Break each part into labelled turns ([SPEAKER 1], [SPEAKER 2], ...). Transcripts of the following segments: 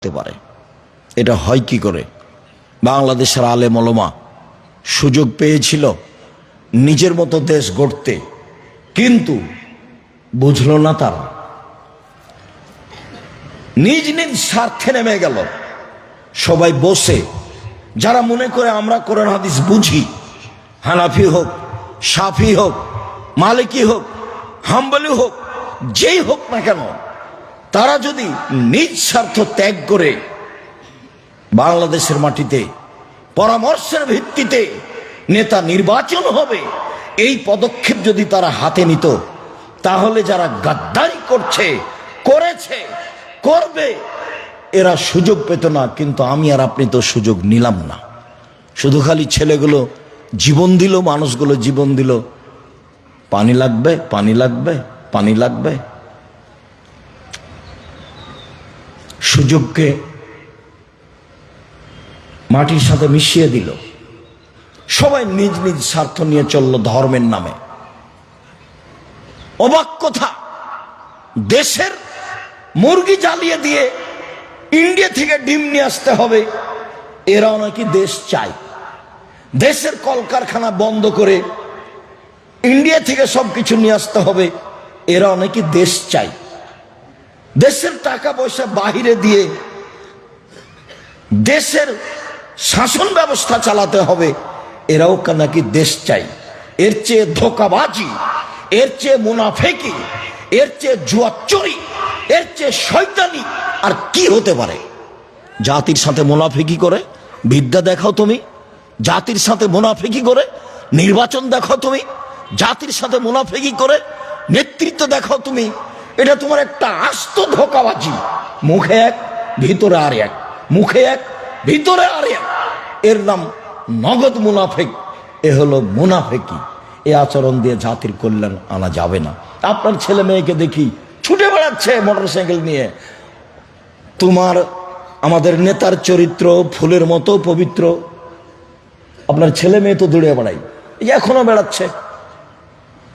[SPEAKER 1] হতে পারে। এটা হয় কি করে? বাংলাদেশের আলেম ওলামা সুযোগ পেয়েছিল নিজের মতো দেশ গড়তে, কিন্তু বুঝলো না, তারা নিজ নিজ স্বার্থে নেমে গেল। সবাই বসে, যারা মনে করে আমরা কোরআন হাদিস বুঝি, হানাফি হোক, শাফি হোক, মালিকি হোক, হাম্বলি হোক, যেই হোক না কেন, তারা যদি নিজ স্বার্থ ত্যাগ করে বাংলাদেশের মাটিতে পরামর্শের ভিত্তিতে নেতা নির্বাচন হবে, এই পদক্ষেপ যদি তারা হাতে নিত, তাহলে যারা গাদ্দারি করছে, করেছে, করবে, এরা সুযোগ পেত না। কিন্তু আমি আর আপনি তো সুযোগ নিলাম না। শুধু খালি ছেলেগুলো জীবন দিল, মানুষগুলো জীবন দিল, পানি লাগবে, পানি লাগবে, পানি লাগবে। সুযোগকে মাটির সাথে মিশিয়ে দিল। সবাই নিজ নিজ স্বার্থ নিয়ে চলল ধর্মের নামে। অবাক কথা, দেশের মুরগি জ্বালিয়ে দিয়ে ইন্ডিয়া থেকে ডিম নিয়ে আসতে হবে, এরাও নাকি দেশ চায়। দেশের কলকারখানা বন্ধ করে ইন্ডিয়া থেকে সবকিছু নিয়ে আসতে হবে, এরাও নাকি দেশ চায়। দেশের টাকা পয়সা বাহিরে দিয়ে দেশের শাসন ব্যবস্থা চালাতে হবে, এরাও নাকি দেশ চাই। এর চেয়ে ধোঁকাবাজি, এর চেয়ে মুনাফেকি, এর চেয়ে জুয়াচুরি, এর চেয়ে শয়তানি আর কি হতে পারে? জাতির সাথে মুনাফেকি করে বিদ্যা দেখাও তুমি, জাতির সাথে মুনাফেকি করে নির্বাচন দেখাও তুমি, জাতির সাথে মুনাফেকি করে নেতৃত্ব দেখাও তুমি। এটা তোমার একটা আস্ত ধোঁকাবাজি। মুখে এক, ভিতরে আর এক, মুখে এক, ভিতরে আর এক। এর নাম নগদ মুনাফেক। এ হলো মুনাফেকি। এ আচরণ দিয়ে জাতির কল্যাণ আনা যাবে না। আপনার ছেলে মেয়েকে দেখি ছুটে বেড়াচ্ছে মোটরসাইকেল নিয়ে। তোমার আমাদের নেতার চরিত্র ফুলের মতো পবিত্র, আপনার ছেলে মেয়ে তো দৌড়ে বেড়াই, এখনো বেড়াচ্ছে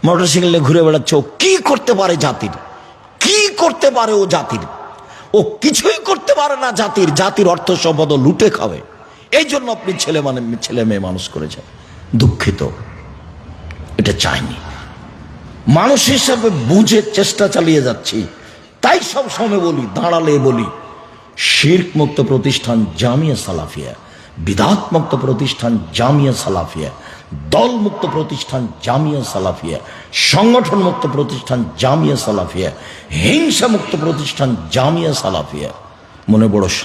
[SPEAKER 1] মোটরসাইকেলে ঘুরে বেড়াচ্ছে। ও কি করতে পারে জাতির? কি করতে পারে ও জাতির? ও কিছুই করতে পারে না জাতির। জাতির অর্থ সম্পদ লুটে খাবে। এই জন্য আপনি ছেলে মেয়ে মানুষ করেছেন। দুঃখিত, এটা চাইনি। মানুষ হিসাবে বুঝে চেষ্টা চালিয়ে যাচ্ছি। তাই সব সময় বলি, দাঁড়ালে বলি, শিরক মুক্ত প্রতিষ্ঠান জামিয়া সালাফিয়া, বিদআত মুক্ত প্রতিষ্ঠান জামিয়া সালাফিয়া, দল মুক্ত প্রতিষ্ঠান জামিয়া সালাফিয়া, সংগঠন মুক্ত প্রতিষ্ঠান জামিয়া সালাফিয়া, হিংসা মুক্ত প্রতিষ্ঠান জামিয়া সালাফিয়া। মনে বড়